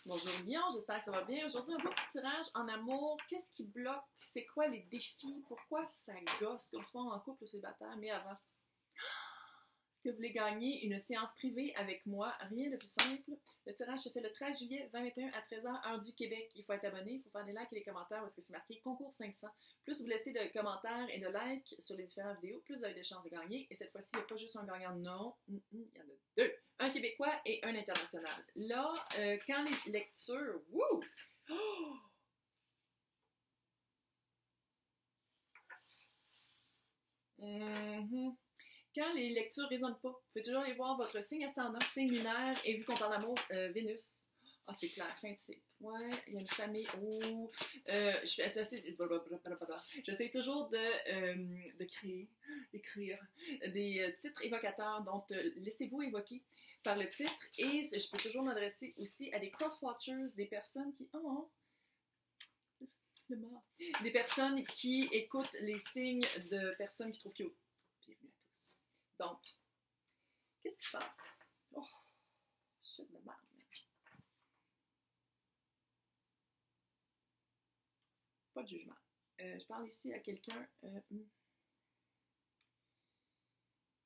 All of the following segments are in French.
Bonjour Lyon, j'espère que ça va bien. Aujourd'hui, un beau petit tirage en amour. Qu'est-ce qui bloque? C'est quoi les défis? Pourquoi ça gosse? Comme souvent en couple ou célibataire, mais avant. Est-ce que vous voulez gagner une séance privée avec moi? Rien de plus simple. Le tirage se fait le 13 juillet 2021 à 13h, heure du Québec. Il faut être abonné, il faut faire des likes et des commentaires parce que c'est marqué concours 500. Plus vous laissez de commentaires et de likes sur les différentes vidéos, plus vous avez de chances de gagner. Et cette fois-ci, il n'y a pas juste un gagnant, non. Il y en a deux. Un Québécois et un international. Là, quand les lectures... Wouh! Oh! Quand les lectures ne résonnent pas, vous pouvez toujours aller voir votre signe ascendant, signe lunaire, et vu qu'on parle d'amour, Vénus. Ah, c'est clair, fin de cycle. Ouais, il y a une famille. Oh, j'essaie toujours de créer, d'écrire des titres évocateurs. Donc, laissez-vous évoquer par le titre. Et je peux toujours m'adresser aussi à des cross-watchers, des personnes qui... Oh, le mort. Des personnes qui écoutent les signes de personnes qui trouvent cute. Bienvenue à tous. Donc, qu'est-ce qui se passe? Oh, shit de merde. Pas de jugement. Je parle ici à quelqu'un,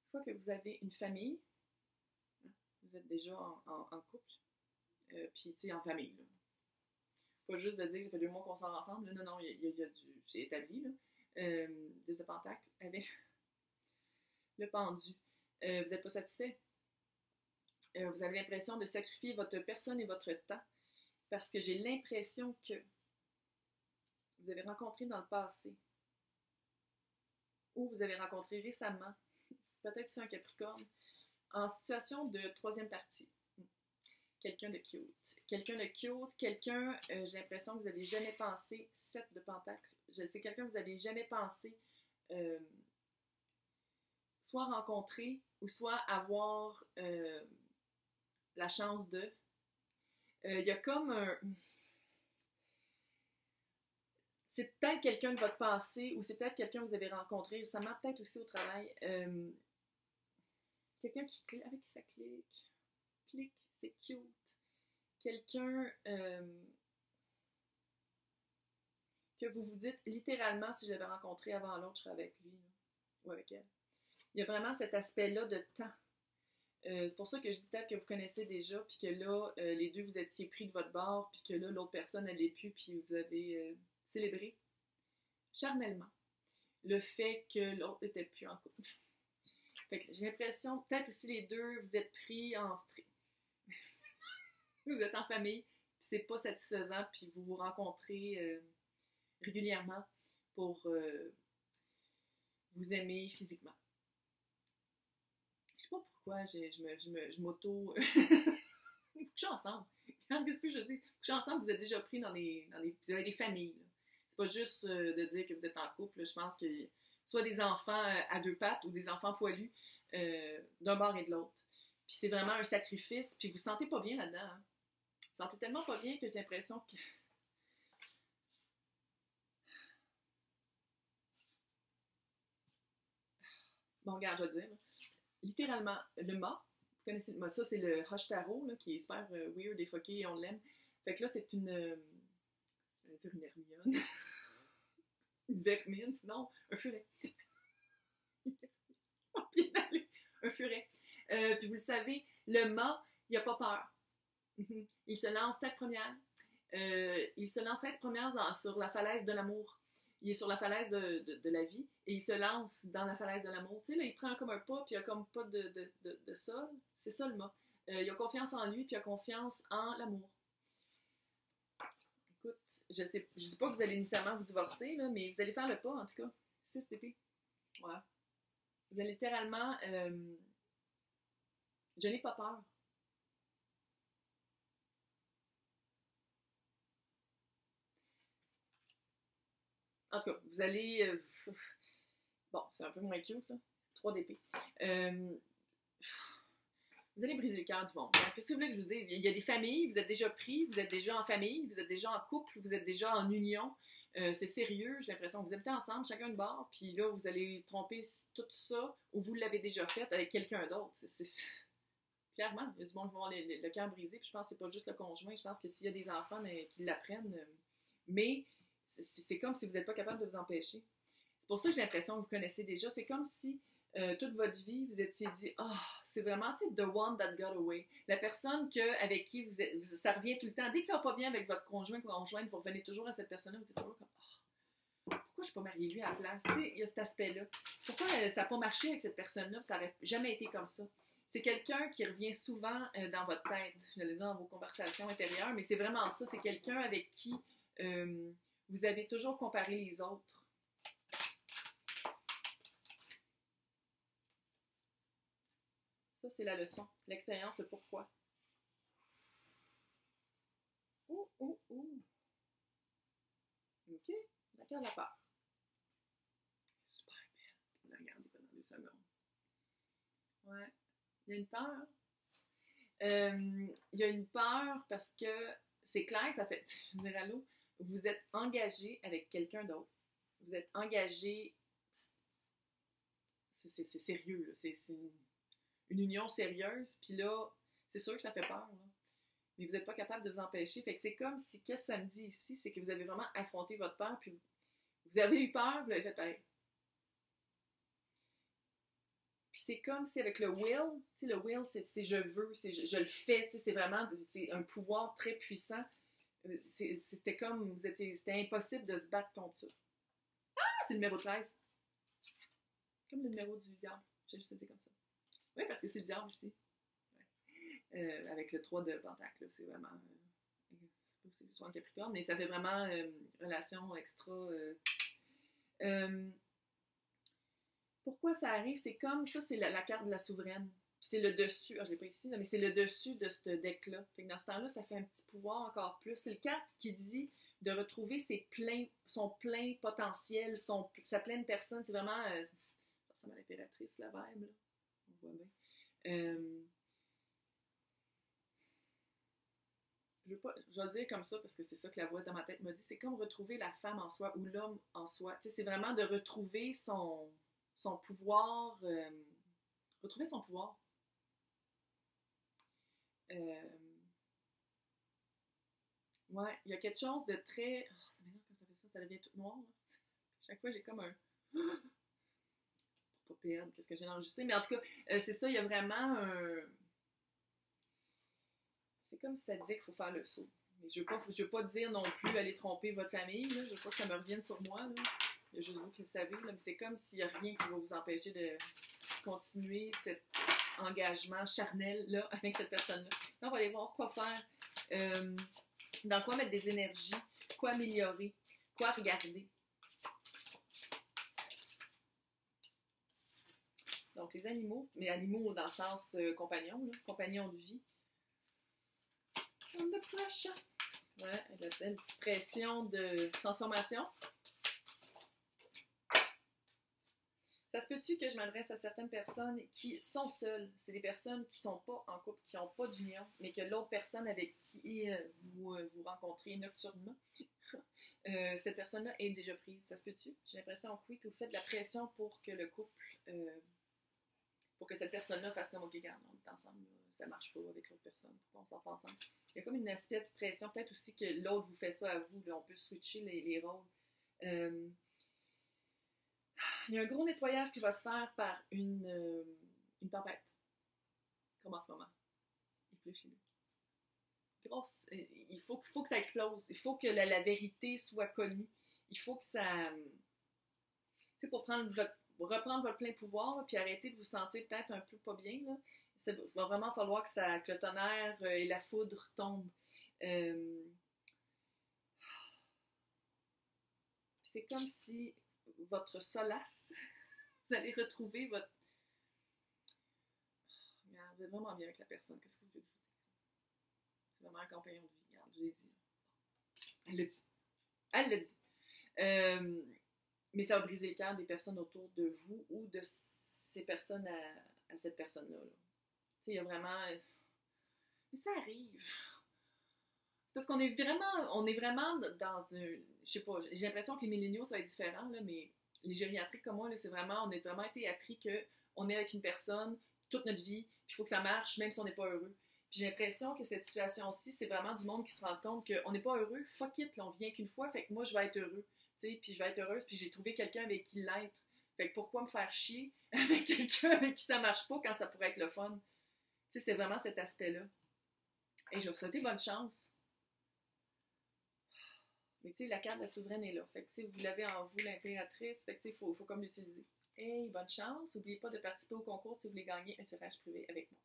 soit que vous avez une famille, vous êtes déjà en couple, puis tu sais, en famille, là. Pas juste de dire que ça fait 2 mois qu'on sort ensemble, là. Non, il y a du... c'est établi, là. Des pentacles avec le pendu. Vous n'êtes pas satisfait. Vous avez l'impression de sacrifier votre personne et votre temps parce que j'ai l'impression que vous avez rencontré dans le passé ou vous avez rencontré récemment, peut-être sur un Capricorne, en situation de troisième partie. Quelqu'un de cute. Quelqu'un de cute, quelqu'un, j'ai l'impression que vous n'avez jamais pensé, 7 de pentacles, c'est quelqu'un que vous n'avez jamais pensé soit rencontrer ou soit avoir la chance de. Il y a comme un... C'est peut-être quelqu'un de votre passé ou c'est peut-être quelqu'un que vous avez rencontré récemment, peut-être aussi au travail. Quelqu'un qui, avec qui ça clique. Clique, c'est cute. Quelqu'un que vous vous dites littéralement, si je l'avais rencontré avant l'autre, je serais avec lui là, ou avec elle. Il y a vraiment cet aspect-là de temps. C'est pour ça que je dis peut-être que vous connaissez déjà, puis que là, les deux, vous étiez pris de votre bord, puis que là, l'autre personne, elle n'est plus, puis vous avez célébré charnellement le fait que l'autre n'était plus en couple. Fait que j'ai l'impression, peut-être aussi les deux, vous êtes pris en... vous êtes en famille, puis c'est pas satisfaisant, puis vous vous rencontrez régulièrement pour vous aimer physiquement. Je sais pas pourquoi je m'auto... Couchez ensemble. Qu'est-ce que je dis? Couchez ensemble, vous êtes déjà pris dans des vous avez des familles. Là. C'est pas juste de dire que vous êtes en couple. Là. Je pense que soit des enfants à 2 pattes ou des enfants poilus d'un bord et de l'autre. Puis c'est vraiment un sacrifice. Puis vous vous sentez pas bien là-dedans. Hein? Vous vous sentez tellement pas bien que j'ai l'impression que... Bon, regarde, je vais te dire. Littéralement, le mât, vous connaissez le mât, ça c'est le Hush Tarot, là, qui est super weird et fucké et on l'aime. Fait que là, c'est une... je vais dire une Hermione. Une vermine, non, un furet. Un furet. Puis vous le savez, le mât, il n'a pas peur. Il se lance tête première. Il se lance tête première sur la falaise de l'amour. Il est sur la falaise de la vie et il se lance dans la falaise de l'amour. Tu sais, là, il prend comme un pas, puis il n'y a comme pas de sol. C'est ça le mât. Il a confiance en lui, puis il a confiance en l'amour. Écoute, je dis pas que vous allez nécessairement vous divorcer, là, mais vous allez faire le pas, en tout cas. 6 d'épée. Ouais. Vous allez littéralement... je n'ai pas peur. En tout cas, vous allez... bon, c'est un peu moins cute, là. 3 d'épée. Vous allez briser le cœur du monde. Qu'est-ce que vous voulez que je vous dise? Il y a des familles, vous êtes déjà pris, vous êtes déjà en famille, vous êtes déjà en couple, vous êtes déjà en union. C'est sérieux, j'ai l'impression que vous habitez ensemble, chacun de bord, puis là, vous allez tromper tout ça, ou vous l'avez déjà fait avec quelqu'un d'autre. Clairement, il y a du monde qui va avoir le cœur brisé, puis je pense que c'est pas juste le conjoint, je pense que s'il y a des enfants qui l'apprennent, mais c'est comme si vous n'êtes pas capable de vous empêcher. C'est pour ça que j'ai l'impression que vous connaissez déjà. C'est comme si toute votre vie, vous étiez dit « Ah, oh, c'est vraiment, tu sais, the one that got away ». La personne avec qui ça revient tout le temps. Dès que ça va pas bien avec votre conjoint ou conjointe, vous revenez toujours à cette personne-là, vous êtes toujours comme « Oh, pourquoi je ne suis pas mariée lui à la place? » Tu sais, il y a cet aspect-là. Pourquoi ça n'a pas marché avec cette personne-là? Ça n'aurait jamais été comme ça. C'est quelqu'un qui revient souvent dans votre tête, j'allais dire dans vos conversations intérieures, mais c'est vraiment ça. C'est quelqu'un avec qui vous avez toujours comparé les autres. Ça, c'est la leçon, l'expérience, le pourquoi. Ouh, ouh, ouh. OK, la carte de la peur. Super belle. On la regarder pendant 2 secondes. Ouais. Il y a une peur. Il y a une peur parce que c'est clair, ça fait, je veux dire, allô, vous êtes engagé avec quelqu'un d'autre. Vous êtes engagé, c'est sérieux, c'est une union sérieuse, puis là, c'est sûr que ça fait peur, là. Mais vous n'êtes pas capable de vous empêcher. Fait que c'est comme si, qu'est-ce que ça me dit ici, c'est que vous avez vraiment affronté votre peur, puis vous avez eu peur, vous l'avez fait pareil. Puis c'est comme si avec le will, tu sais, le will, c'est je veux, c'est je le fais, tu sais, c'est vraiment, c'est un pouvoir très puissant. C'était comme, c'était impossible de se battre contre ça. Ah, c'est le numéro 13. Comme le numéro du diable. J'ai juste dit comme ça. Oui, parce que c'est le diable ici. Ouais. Avec le 3 de pentacle, c'est vraiment, c'est soit en Capricorne, mais ça fait vraiment relation extra. Pourquoi ça arrive? C'est comme ça, c'est la carte de la souveraine. C'est le dessus, je ne l'ai pas ici, là, mais c'est le dessus de ce deck-là. Fait que dans ce temps-là, ça fait un petit pouvoir encore plus. C'est le carte qui dit de retrouver son plein potentiel, sa pleine personne. C'est vraiment, ça ressemble à l'impératrice, la vibe, là. On voit bien. Je vais le dire comme ça parce que c'est ça que la voix dans ma tête m'a dit. C'est comme retrouver la femme en soi ou l'homme en soi. Tu sais, c'est vraiment de retrouver son pouvoir, retrouver son pouvoir. Ouais, il y a quelque chose de très... Oh, ça m'énerve quand ça fait ça, ça devient tout noir. Là. Chaque fois, j'ai comme un... Pour pas perdre qu'est-ce que j'ai enregistré. Mais en tout cas, c'est ça, il y a vraiment un... C'est comme si ça dit qu'il faut faire le saut. Mais je veux pas dire non plus aller tromper votre famille. Là. Je veux pas que ça me revienne sur moi. Là. Il y a juste vous qui le savez. Là. Mais c'est comme s'il n'y a rien qui va vous empêcher de continuer cet engagement charnel-là avec cette personne-là. Là, on va aller voir quoi faire. Dans quoi mettre des énergies. Quoi améliorer. Quoi regarder. Donc, les animaux. Mais animaux dans le sens compagnon. Là, compagnon de vie. Under pressure. Ouais, une petite pression de transformation. Ça se peut-tu que je m'adresse à certaines personnes qui sont seules? C'est des personnes qui ne sont pas en couple, qui n'ont pas d'union, mais que l'autre personne avec qui vous rencontrez nocturnement, cette personne-là est déjà prise. Ça se peut-tu? J'ai l'impression que oui, que vous faites de la pression pour que le couple, pour que cette personne-là fasse comme, OK, regarde, on est ensemble, ça ne marche pas avec l'autre personne, pourquoi on ne sort pas ensemble? Il y a comme une aspect de pression, peut-être aussi que l'autre vous fait ça à vous, là, on peut switcher les rôles. Il y a un gros nettoyage qui va se faire par une tempête, comme en ce moment. Il pleut chez nous. Il faut que ça explose. Il faut que la vérité soit connue. Il faut que ça... Tu sais, pour reprendre votre plein pouvoir, là, puis arrêter de vous sentir peut-être un peu pas bien, là, il va vraiment falloir que le tonnerre et la foudre tombent. C'est comme si votre solace, vous allez retrouver votre... Regarde, vous êtes vraiment bien avec la personne. Qu'est-ce que vous voulez que je vous dise? C'est vraiment un compagnon de vie. Regarde, je l'ai dit. Elle l'a dit. Elle l'a dit. Mais ça va briser le cœur des personnes autour de vous ou de ces personnes à cette personne-là. Là. Tu sais, il y a vraiment... Mais ça arrive. Parce qu'on est vraiment dans un... Je sais pas, j'ai l'impression que les milléniaux, ça va être différent, là, mais les gériatriques comme moi, là, c'est vraiment... On a vraiment été appris qu'on est avec une personne toute notre vie, Puis il faut que ça marche, même si on n'est pas heureux. Puis j'ai l'impression que cette situation-ci, c'est vraiment du monde qui se rend compte qu'on n'est pas heureux. Fuck it, là, on vient qu'une fois, fait que moi, je vais être heureux. T'sais, puis je vais être heureuse, puis j'ai trouvé quelqu'un avec qui l'être. Fait que pourquoi me faire chier avec quelqu'un avec qui ça marche pas quand ça pourrait être le fun? Tu sais, c'est vraiment cet aspect-là. Et je vais vous souhaiter bonne chance. Mais tu sais, la carte de la souveraine est là. Fait que tu sais, vous l'avez en vous, l'impératrice. Fait que tu sais, faut comme l'utiliser. Hey, bonne chance. N'oubliez pas de participer au concours si vous voulez gagner un tirage privé avec moi.